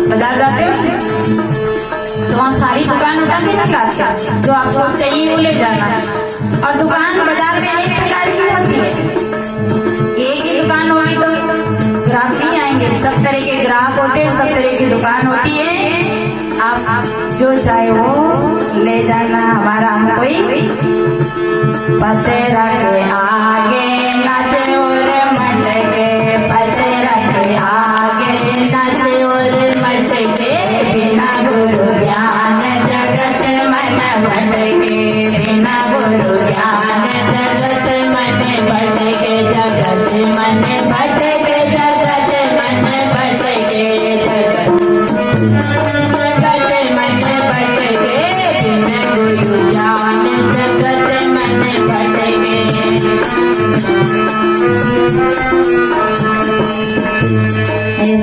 बाजार जाते हो तो वहाँ सारी दुकान उठा के ना लाते, जो आपको चाहिए वो ले जाना। और दुकान बाजार में अनेक प्रकार की होती है, एक ही दुकान होगी तो ग्राहक नहीं आएंगे, सब तरह के ग्राहक होते हैं, सब तरह की दुकान होती है। आप जो चाहे वो ले जाना। हमारा हम कोई पतेरा के आगे नाचे और मटके, पतेरा के आगे नाचे और मटके, बिना गुरु ज्ञान जगत मन भटके, बिना गुरु ज्ञान जगत मन भटके, जगत मन भटके, जगत मन भटके, जगत मन भटके, बिना गुरु ज्ञान जगत मन भटके।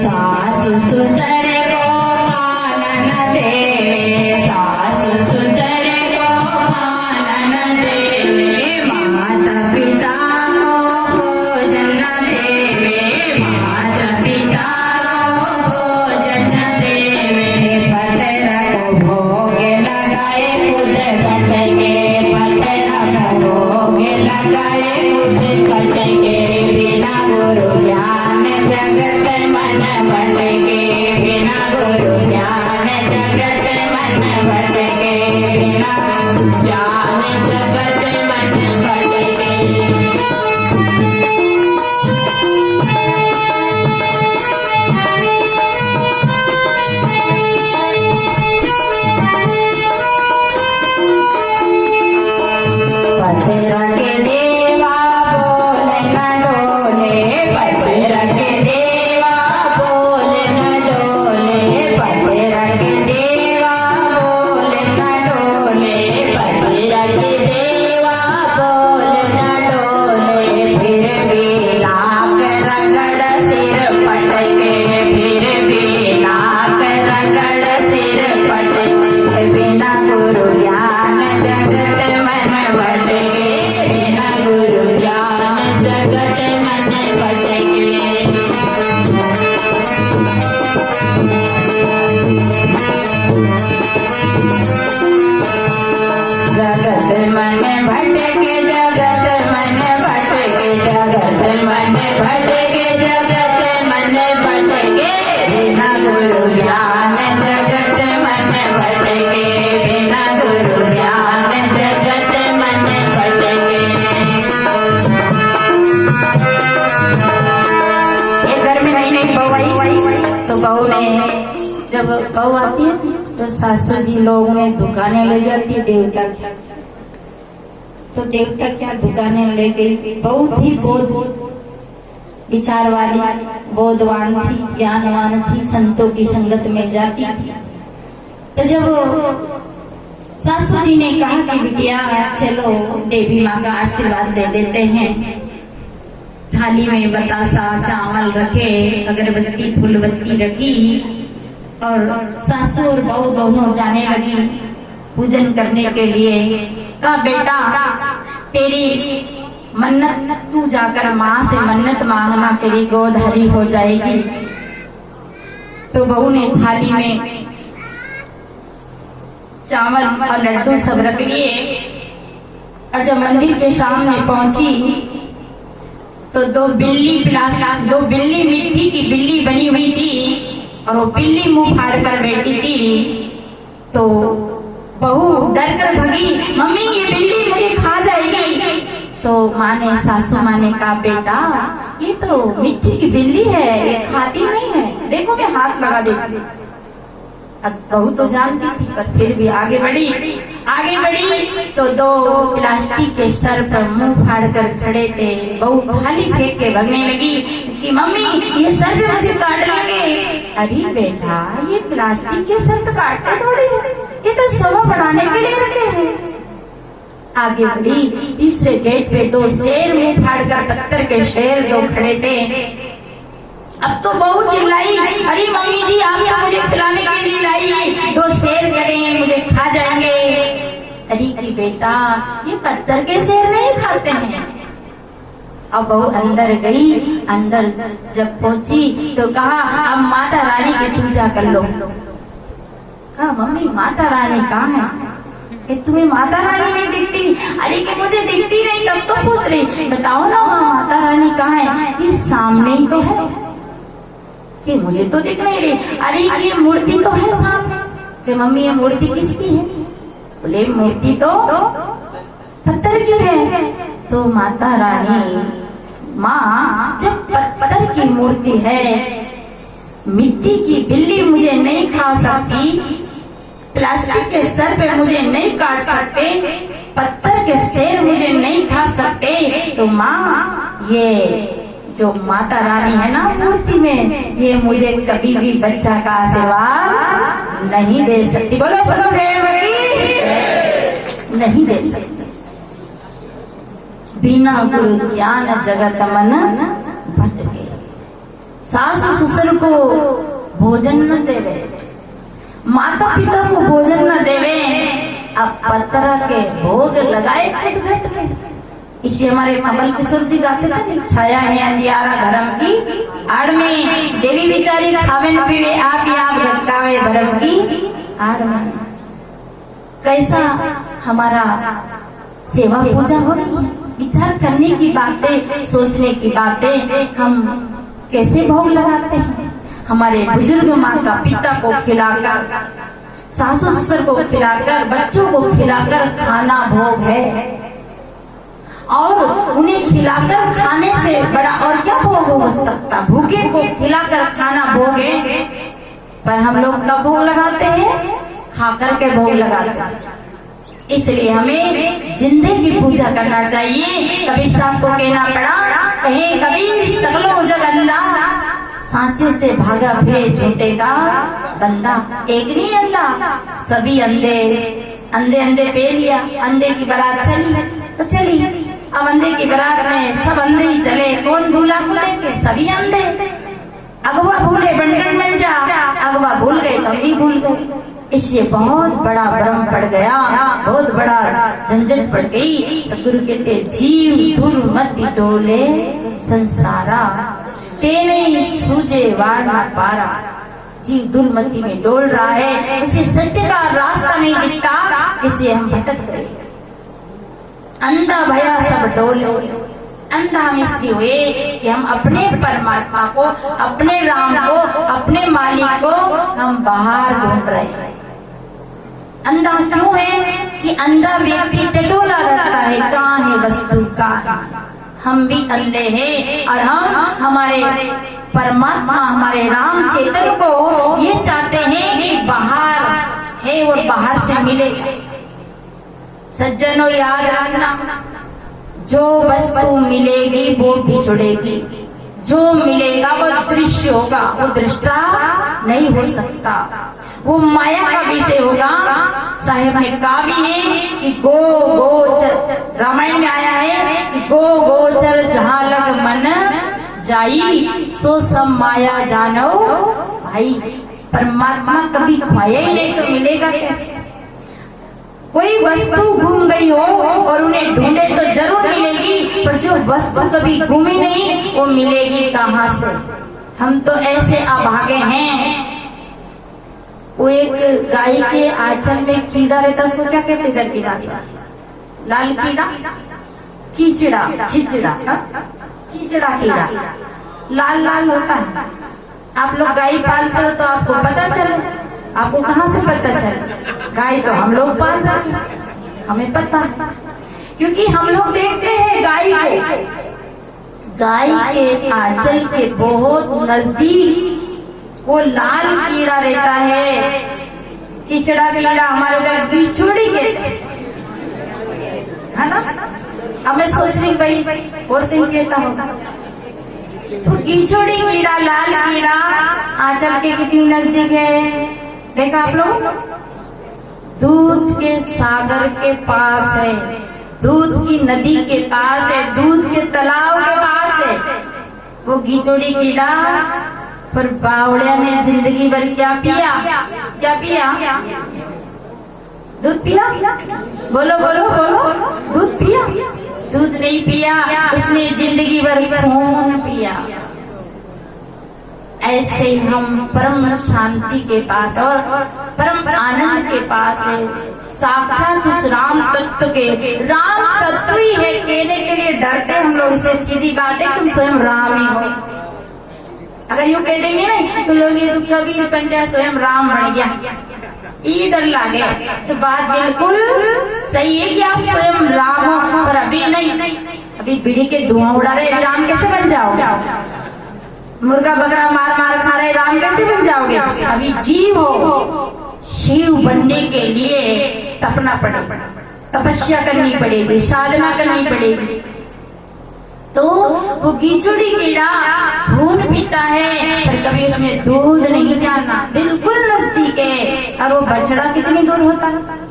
सासु ससुर को मान न देवे, सासु ससुर को मान न देवे, माता पिता को भोजन न देवे, माता पिता को भोजन न देवे, पतेरा को भोग लगाए खुद खटके, पतेरा को भोग लगाए खुद खटके, बिना गुरु ज्ञान जगत मन भटके, बिना गुरु ज्ञान जगत मन भटके, बिना ज्ञान जगत मन भटके। पतेरा के देवा बोले न डोले, पतेरा के देवा बोले न डोले, पतेरा के देवा बोले न डोले, पतेरा के देवा बोले न डोले, फिर भी लाख रगड़ सिर पटके, फिर भी लाख रगड़ सिर पटके, बिना गुरु ज्ञान जगत मन भटके, बिना गुरु ज्ञान जगत मन भटके। जगत मन भटके, जगत मन भटके, जगत मन भटके, जगत मन भटके, बिना गुरु ज्ञान जगत मन भटके, बिना गुरु ज्ञान जगत मन भटके। एक घर में नई नई बहू आई तो बहू ने, जब बहू आती है तो सासू जी लोग ने दुकानें ले जाती देवता की, तो देवता क्या दुकानें ले गई। बहू थी बोध विचार वाली, बोधवान थी, ज्ञानवान थी, संतों की संगत में जाती थी। तो जब सासू जी ने कहा कि बिटिया चलो देवी माँ का आशीर्वाद दे देते हैं, थाली में बतासा चावल रखे, अगरबत्ती फूलबत्ती रखी और सासू और बहू दोनों जाने लगी पूजन करने के लिए। कहा बेटा तेरी मन्नत, तू जाकर माँ से मन्नत मांगना, तेरी गोद हरी हो जाएगी। तो बहू ने थाली में चावल और लड्डू सब रख लिए और जब मंदिर के सामने पहुंची तो दो बिल्ली मिट्टी की बिल्ली बनी हुई थी और वो बिल्ली मुंह फाड़ कर बैठी थी। तो बहू डर कर भगी, मम्मी ये बिल्ली मुझे खा जाएगी। तो माँ ने, सासू माँ ने कहा, बेटा ये तो मिट्टी की बिल्ली है, ये खाती नहीं है, देखो मैं हाथ लगा देती। बहू तो जानती थी पर फिर भी आगे बढ़ी तो दो प्लास्टिक के सर पर मुंह फाड़ कर खड़े थे। बहू खाली फेंक के भगने लगी कि मम्मी ये सर पे मुझे काट लेंगे। अरे बेटा ये प्लास्टिक के सर पे काटते थोड़ी है, ये तो शोभा बढ़ाने के लिए रखे हैं। आगे बढ़ी, तीसरे गेट पे दो शेर मुंह फाड़ कर, पत्थर के शेर दो खड़े थे। अब तो बहू चिल्लाई, अरे मम्मी जी आप तो मुझे खिलाने के लिए लाई, दो शेर खड़े हैं मुझे खा जाएंगे। अरे की बेटा ये पत्थर के शेर नहीं खाते हैं। अब बहू अंदर गई, अंदर जब पहुंची तो कहा अब माता रानी की पूजा कर लो। कहा मम्मी माता रानी कहाँ है? कि तुम्हें माता रानी नहीं दिखती? अरे कि मुझे दिखती नहीं, तब तो पूछ रही, बताओ ना माता रानी कहाँ है? कि सामने ही तो है। कि मुझे तो दिख नहीं रही। अरे ये मूर्ति तो है सामने। कि मम्मी ये मूर्ति किसकी है? बोले मूर्ति तो पत्थर की है। तो माता रानी, माँ जब पत्थर की मूर्ति है, मिट्टी की बिल्ली मुझे नहीं खा सकती, प्लास्टिक के सर पे मुझे नहीं काट सकते, पत्थर के शेर मुझे नहीं खा सकते, तो माँ ये जो माता रानी है ना मूर्ति में, ये मुझे कभी भी बच्चा का आशीर्वाद नहीं दे सकती। बोलो सुखदेव की नहीं दे सकती। बिना गुरु ज्ञान जगत मन भट गए। सासु ससुर को भोजन न देवे, माता पिता को भोजन न देवे, अब पत्थर के भोग लगाए खुद घट गए। इसे हमारे कमल किशोर जी गाते थे, छाया है अंधियारा धर्म की आड़ में, देवी बेचारी खावे न पीवे आप ही आप लटकावे धर्म की आड़ में। कैसा हमारा सेवा पूजा हो रही है, विचार करने की बातें, सोचने की बातें, हम कैसे भोग लगाते हैं। हमारे बुजुर्ग माता पिता को खिलाकर, सासु ससुर को खिलाकर, बच्चों को खिलाकर खाना भोग है, और उन्हें खिलाकर खाने से बड़ा और क्या भोग हो सकता। भूखे को खिलाकर खाना भोग है, पर हम लोग कब भोग लगाते हैं? खाकर के भोग लगाते हैं। इसलिए हमें जिंदे की पूजा करना चाहिए। कबीर साहब को कहना पड़ा, कहे कबीर सगलो जग अंधा, सांचे से भागा फिरे झूठे का बंदा। एक नहीं अंधा, सभी अंधे अंधे अंधे पे लिया। अंधे की बारात चली तो चली, अब अंधे की बारात में सब अंधे ही चले, कौन दूल्हा को लेके? सभी अंधे। अगवा भूले बनगन बन जा, अगवा भूल गए तो भी भूल गए। इससे बहुत बड़ा भ्रम पड़ गया, बहुत बड़ा झंझट पड़ गई। सतगुरु कहते जीव दूर मत डोले संसारा, तेने सूझे वार न पारा। जीव दुर्मति में डोल रहा है, इसे सत्य का रास्ता नहीं दिखता, इसे हम भटक गए। अंधा भया सब डोले, अंधा हम इसलिए हुए कि हम अपने परमात्मा को, अपने राम को, अपने मालिक को हम बाहर ढूंढ रहे हैं। अंधा क्यों है? कि अंधा व्यक्ति टटोला रहता है, कहाँ है वस्तु का। हम भी अंधे हैं और हम हमारे परमात्मा, हमारे राम चेतन को ये चाहते हैं कि बाहर है और बाहर से मिलेगा। सज्जनों याद रखना, जो वस्तु मिलेगी वो बिछुड़ेगी, जो मिलेगा वो दृश्य होगा, वो दृष्टा नहीं हो सकता, वो माया का विषय होगा। साहेब ने कहा भी है कि गो गोचर, रामायण में आया है कि गो गोचर जहाँ लग मन जाई, सो सब माया जानो भाई। परमात्मा कभी खोया ही नहीं तो मिलेगा कैसे? कोई वस्तु घूम गई हो और उन्हें ढूंढे तो जरूर मिलेगी, पर जो वस्तु कभी घूमी नहीं वो मिलेगी कहाँ से? हम तो ऐसे अभागे हैं। वो एक गाय के आंचल में कीड़ा रहता, उसको क्या कहते हैं? कीड़ा सा, लाल कीड़ा, कीचड़ा, छिचड़ा, कीचड़ा कीड़ा लाल लाल होता है। आप लोग गाय पालते हो तो आपको पता चले, आपको कहाँ से पता चले? गाय तो हम लोग पाल रहे हैं, हमें पता है, क्योंकि हम लोग देखते हैं गाय को, गाय के आंचल के बहुत नजदीक वो लाल कीड़ा रहता है, चिचड़ा कीड़ा, हमारे उधर गिलछोड़ी कहते हैं, है ना। अब मैं सोच रही भाई और कहीं कहता होगा, तो गिलछोड़ी कीड़ा, लाल कीड़ा आंचल के कितनी नजदीक है, देखा आप लोग, दूध के सागर के पास है, दूध की नदी के पास है, दूध के तालाब के पास है वो गिलछोड़ी कीड़ा। पर बावड़िया ने जिंदगी भर क्या पिया, क्या पिया, दूध पिया, बोलो बोलो बोलो, दूध पिया, दूध नहीं पिया, उसने जिंदगी भर खून पिया। ऐसे हम परम शांति के पास और परम आनंद के पास है, साक्षात उस राम तत्व के, राम तत्व ही है कहने के लिए डरते हम लोग इसे, सीधी बात है तुम स्वयं राम ही हो। अगर यूँ कह देंगे ना तो लोग ये कबीर बन गया, स्वयं राम बन गया, ये डर लगे, तो बात बिल्कुल सही है कि आप स्वयं राम हो, पर अभी नहीं, अभी बीड़ी के धुआं उड़ा रहे, अभी राम कैसे बन जाओगे, मुर्गा बकरा मार मार खा रहे, राम कैसे बन जाओगे, अभी जीव हो, शिव बनने के लिए तपना पड़ेगा, तपस्या करनी पड़ेगी, साधना करनी पड़ेगी। तो वो गिलछोड़ी कीड़ा खून पीता है, पर कभी उसने दूध नहीं जाना, बिल्कुल नजदीक है। और वो बछड़ा कितनी दूर होता है,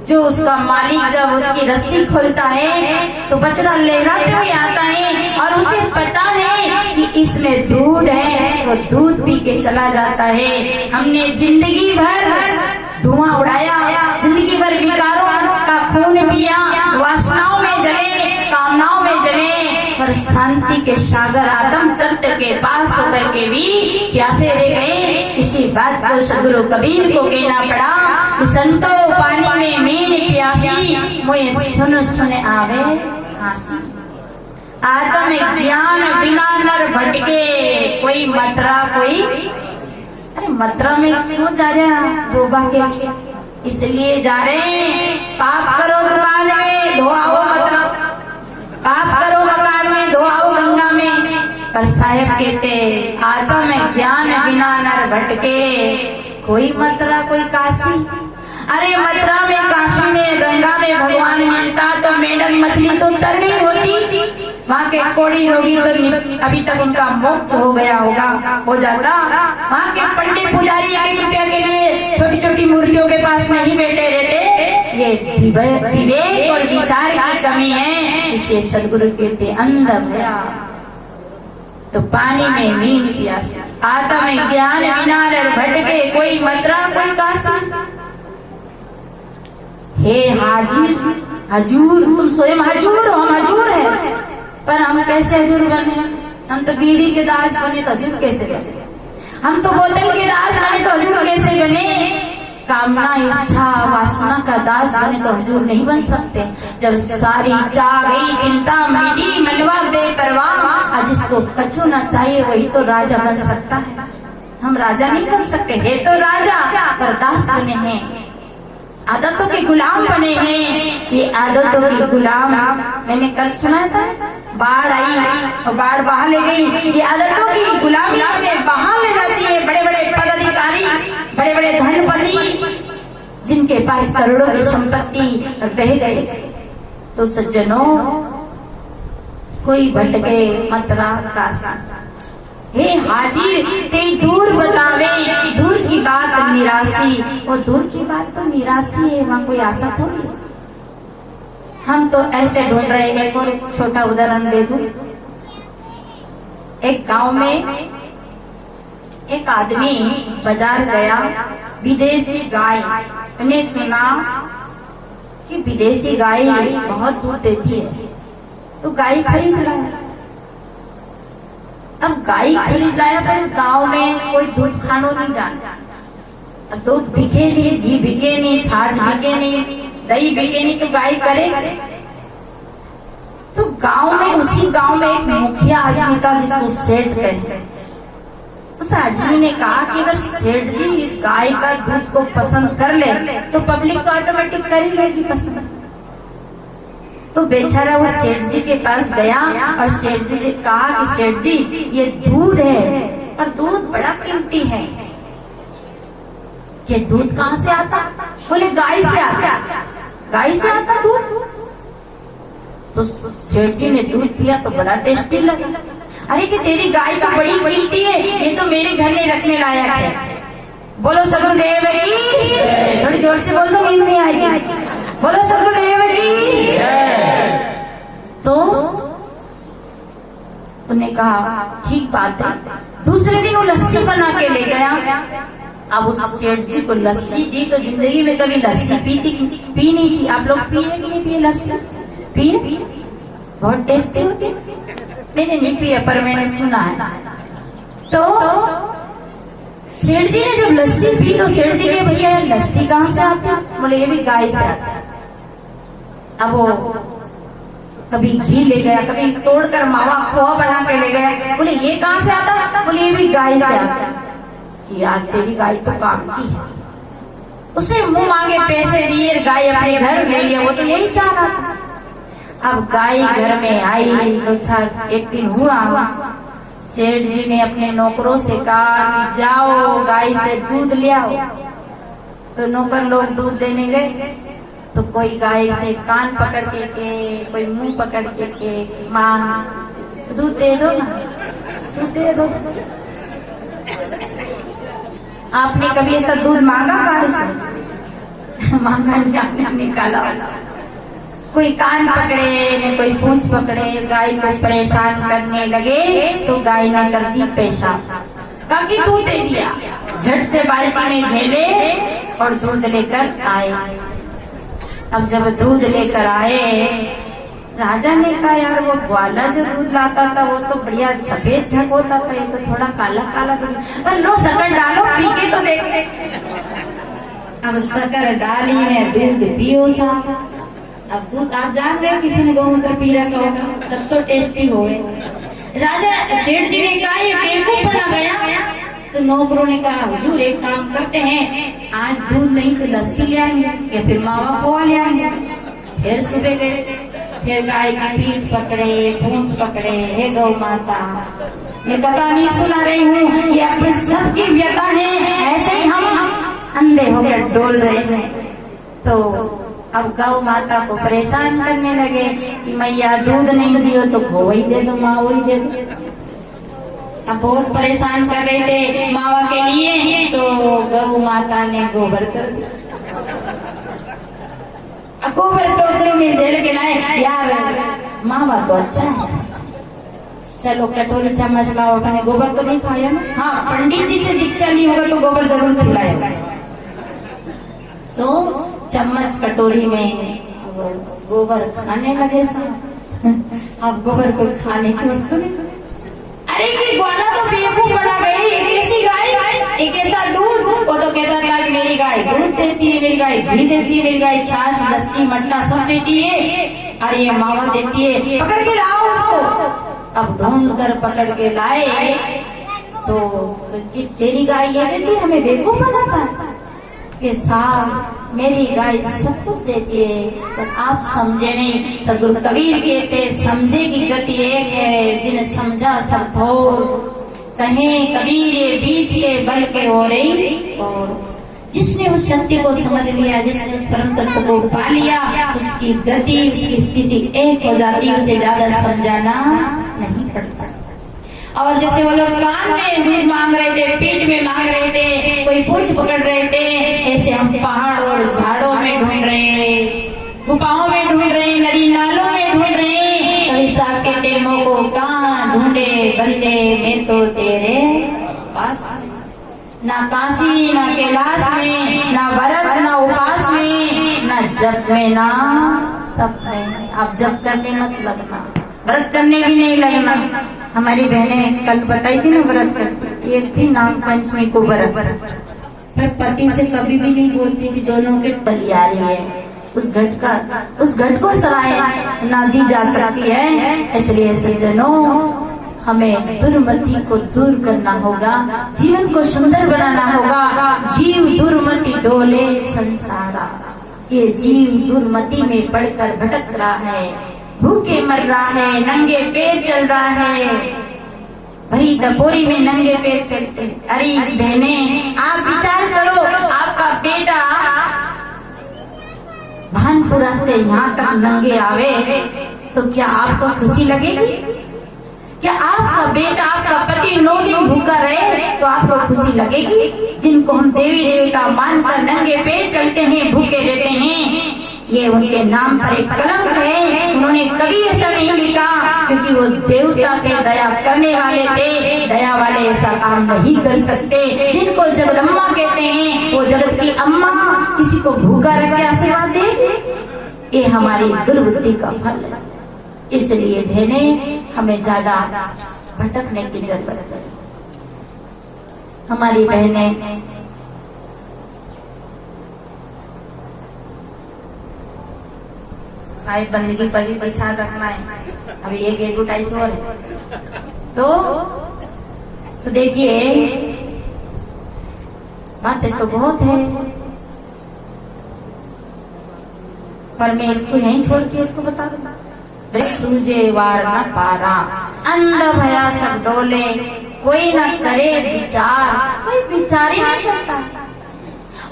जो उसका मालिक जब उसकी रस्सी खोलता है तो बछड़ा लहराते हुए आता है और उसे पता है कि इसमें दूध है, वो दूध पी के चला जाता है। हमने जिंदगी भर धुआं उड़ाया, जिंदगी भर विकारों का खून पिया, वासनाओं में जले, कामनाओं में जले, पर शांति के सागर आत्म तत्व के पास होकर के भी प्यासे रह गए। इसी बात को सदगुरु कबीर को कहना पड़ा कि संतो पानी में मीन प्यासी, मुझे सुन सुन आवे हासी। आत्म ज्ञान बिना नर भटके, कोई मतरा कोई, अरे मतरा में क्यों जा रहे हैं रोबा के लिए, इसलिए जा रहे हैं पाप करो दुकान में धो आओ मतरा, पाप करो मकान में धो आओ गंगा में। पर साहेब कहते आत्म ज्ञान बिना नर भटके, कोई मतरा कोई काशी। अरे मथुरा में, काशी में, गंगा में भगवान मिलता तो मेढक मछली तो तर नहीं होती, वहाँ के कोड़ी रोगी तो अभी तक उनका मोक्ष हो गया होगा, हो जाता। वहाँ के पंडित पुजारी 1 रुपया के लिए छोटी छोटी मूर्तियों के पास नहीं बैठे रहते। ये विवेक और विचार की कमी है, इसे सदगुरु कहते अंधा भया तो पानी में मीन प्यासी। आत्म ज्ञान बिना नर भटके, कोई मथुरा कोई काशी। हे हाजिर हजूर, तुम स्वयं हजूर हो, हम हजूर है, पर हम कैसे हजूर बने? हम तो बीड़ी के दास बने तो हजूर कैसे बने? हम तो बोतल के दास बने तो हजूर कैसे बने? कामना इच्छा वासना का दास बने तो हजूर नहीं बन सकते। जब सारी जा गई चिंता मिटी मनवा बेपरवाह, जिसको कछु ना चाहिए वही तो राजा बन सकता है। हम राजा नहीं बन सकते, है तो राजा पर दास बने हैं, आदतों के गुलाम बने हैं। ये आदतों के गुलाम, मैंने कल सुना था, बाढ़ आई और बाढ़ बहा ले गई। ये आदतों की गुलामी में बहा ले जाती है। बड़े बड़े पदाधिकारी, बड़े बड़े धनपति, जिनके पास करोड़ों की संपत्ति और बह गए। तो सज्जनों, कोई भटके मथुरा काशी। हे हाजिर ते दूर बतावे, दूर की बात निराशी। वो दूर की बात तो निराशी है, वहाँ कोई आशा थोड़ी। हम तो ऐसे ढूंढ रहे हैं। एक और छोटा उदाहरण दे दूं। एक गांव में एक आदमी बाजार गया, विदेशी गाय ने सुना कि विदेशी गाय बहुत दूध देती है, तो गाय खरीद लाया। अब गाय खरीद लाया पर उस गांव में कोई दूध खानो नहीं जानता। अब दूध बिके नहीं, घी बिके नहीं, छाछ बिके नहीं, दही बिके नहीं, तो गाय करे। तो गांव में, उसी गांव में एक मुखिया आदमी था जिसको सेठ कहते। उस आदमी ने कहा कि अगर सेठ जी इस गाय का दूध को पसंद कर ले तो पब्लिक तो ऑटोमेटिक कर ही लेगी पसंद। तो बेचारा वो सेठ जी के पास गया और सेठ जी से कहा कि सेठ जी ये दूध है और दूध बड़ा कीमती है, ये दूध कहाँ से आता? बोले गाय से आता। गाय से आता दूध? तो सेठ जी ने दूध पिया तो बड़ा टेस्टी लगा। अरे कि तेरी गाय तो बड़ी कीमती है, ये तो मेरे घर में रखने लायक है। बोलो सगुदेव की, थोड़ी जोर से बोल दो नींद नहीं आएगी। बोलो सगुदेव की। तो उन्होंने कहा ठीक बात है। दूसरे दिन वो लस्सी बना के ले गया। अब उस सेठ जी को लस्सी दी तो जिंदगी में कभी लस्सी पी नहीं थी। आप लोग पिए कि नहीं पिए लस्सी? पिए? बहुत टेस्टी होती है। मैंने नहीं पिया पर मैंने सुना है। तो सेठ जी ने जब लस्सी पी तो सेठ जी के भैया यार लस्सी कहाँ से आती? बोले ये भी गाय से आती। अब वो कभी घी ले गया, कभी तोड़कर मावा खोआ बना के ले गया। बोले ये कहाँ से आता? बोले ये भी गाय से आता। यार तेरी गाय तो काम की है। उसे मुंह मांगे पैसे दिए, गाय अपने घर ले लिया। वो तो यही चाह रहा था। अब गाय घर में आई तो एक दिन हुआ, सेठ जी ने अपने नौकरों से कहा कि जाओ गाय से दूध ले आओ। तो नौकर लोग दूध लेने गए तो कोई गाय से कान पकड़ के कोई मुंह पकड़ के मां दूध दे दो ना, दूध दे दो। आपने कभी ऐसा दूध मांगा गाय से? मांगा नहीं, आपने निकाला। कोई कान पकड़े ने कोई पूंछ पकड़े, गाय को परेशान करने लगे तो गाय ने कर दी पेशाब। काकी दूध दे दिया। झट से बाल्टी में झेले और दूध लेकर आए। अब जब दूध लेकर आए, राजा ने कहा यार वो ग्वाला जो दूध लाता था वो तो बढ़िया सफेद झक होता था, ये तो थोड़ा काला काला दूध। पर लो शक्कर डालो पी के तो देखे। अब शक्कर डाली में दूध पियो साहब। अब दूध आप जान रहे किसी ने गौमूत्र पी रखा होगा तब तो टेस्टी हो गए। राजा सेठ जी ने कहा ये बेवकूफ बना गया। तो नौकरों ने कहा हुजूर एक काम करते हैं, आज दूध नहीं तो लस्सी ले आएंगे या फिर मावा खोआ ले आएंगे। फिर सुबह गए, फिर गाय की पीठ पकड़े, पूंछ पकड़े। हे गौ माता, मैं कथा नहीं सुना रही हूँ, ये अपने सबकी व्यथा है। ऐसे ही हम अंधे होकर डोल रहे हैं। तो अब गौ माता को परेशान करने लगे कि मैया दूध नहीं दियो तो खोआ ही दे दो, मावा ही दे दो। अब बहुत परेशान कर रहे थे मावा के लिए तो गौ माता ने गोबर कर दिया। गोबर टोकरी में झेल के लाए। यार मावा तो अच्छा है, चलो कटोरी चम्मच लाओ। अपने गोबर तो नहीं खाया ना? हाँ, पंडित जी से दीक्षा नहीं होगा तो गोबर जरूर खिलाएगा। तो चम्मच कटोरी में गोबर खाने लगे सब। अब गोबर कोई खाने की वस्तु नहीं। अरे कि ग्वाला तो बेवकूफ बना गई। एक ऐसी गाय, एक ऐसा दूध। वो तो कहता था कि मेरी गाय दूध देती है, मेरी गाय घी देती है, मेरी गाय छाछ लस्सी मट्टा सब देती है, और ये मावा देती है। पकड़ के लाओ उसको। अब ढूंढ कर पकड़ के लाए तो कि तेरी गाय ये देती है, हमें बेवकूफ बनाता है कि साहब मेरी गाय सब कुछ देती है। तो आप समझे नहीं। सदगुरु कबीर कहते समझे की गति एक है, जिन समझा सब भोर। कहे कबीर ये बीच के बल के हो रही। और जिसने उस सत्य को समझ लिया, जिसने उस परम तत्व को पा लिया, उसकी गति उसकी स्थिति एक हो जाती, उसे ज्यादा समझाना नहीं पड़ता। और जैसे वो लोग कान में दूध मांग रहे थे, पीठ में मांग रहे थे, कोई पूंछ पकड़ रहे थे, ऐसे हम पहाड़ और झाड़ों में ढूंढ रहे, गुफाओं में ढूंढ रहे, नदी नालों में ढूंढ रहे। कभी साहब कहते मोको कहाँ ढूंढे बंदे, मैं तो तेरे पास। ना काशी ना कैलाश में, ना व्रत ना उपास में, ना जप में ना तप में। अब जप करने मत लगना, व्रत करने भी नहीं लगना। हमारी बहनें कल बताई थी ना व्रत करती, एक थी नाग पंचमी को व्रत, पर पति से कभी भी नहीं बोलती कि दोनों के बलिया रही है। उस घट को सराय ना दी जा सकती है। इसलिए सज्जनों हमें दुर्मति को दूर करना होगा, जीवन को सुंदर बनाना होगा। जीव दुर्मति डोले संसारा, ये जीव दुर्मति में पड़कर भटक रहा है, भूखे मर रहा है, नंगे पैर चल रहा है, भरी दपोरी में नंगे पैर चलते। अरे बहने, आप विचार करो, आपका बेटा भानपुरा से यहाँ तक नंगे आवे तो क्या आपको खुशी लगेगी? क्या आपका बेटा, आपका पति 9 दिन भूखा रहे तो आपको खुशी लगेगी? जिनको हम देवी देवता मानकर नंगे पैर चलते हैं, भूखे रहते हैं, ये उनके नाम पर एक कलंक है। उन्होंने कभी ऐसा नहीं लिखा, क्योंकि वो देवता थे, दया करने वाले थे। दया वाले ऐसा काम नहीं कर सकते। जिनको जगदम्बा कहते हैं, वो जगत की अम्मा किसी को भूखा रख के आशीर्वाद दे, ये हमारी दुर्बुद्धि का फल है। इसलिए बहने, हमें ज्यादा भटकने की जरूरत है। हमारी बहनें साहिब बंदगी पर भी विचार रखना है। अभी एक एडवर्टाइज और है तो देखिए, बातें तो बहुत है, पर मैं इसको यहीं छोड़ के इसको बता दूंगा। सूझे वार न पारा, अंध भया सब डोले, कोई न करे विचार, कोई विचार ही नहीं करता।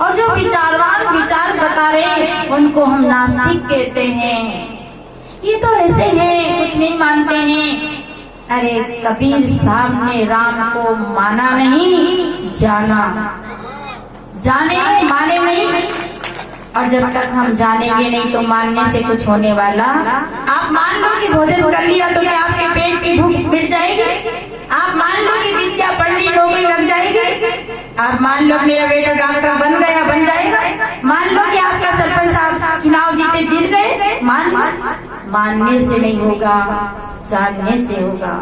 और जो विचारवान विचार बता रहे उनको हम नास्तिक कहते हैं। ये तो ऐसे हैं, कुछ नहीं मानते हैं। अरे कबीर साहब ने राम को माना नहीं, जाना। जाने माने नहीं, और जब तक हम जानेंगे नहीं तो मानने से कुछ होने वाला। आप मान लो कि भोजन कर लिया तो क्या आपके पेट की भूख मिट जाएगी? आप मान लो कि विद्या पढ़ ली, नौकरी लग जाएगी? आप मान लो मेरा बेटा डॉक्टर बन गया, बन जाएगा? मान लो कि आपका सरपंच साहब चुनाव जीते, जीत गए? मानने से नहीं होगा, जानने से होगा।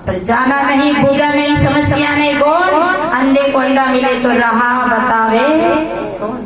पर जाना नहीं, पूजा नहीं, समझ किया नहीं, कौन? अंधे को अंधा मिले तो रहा बतावे कौन?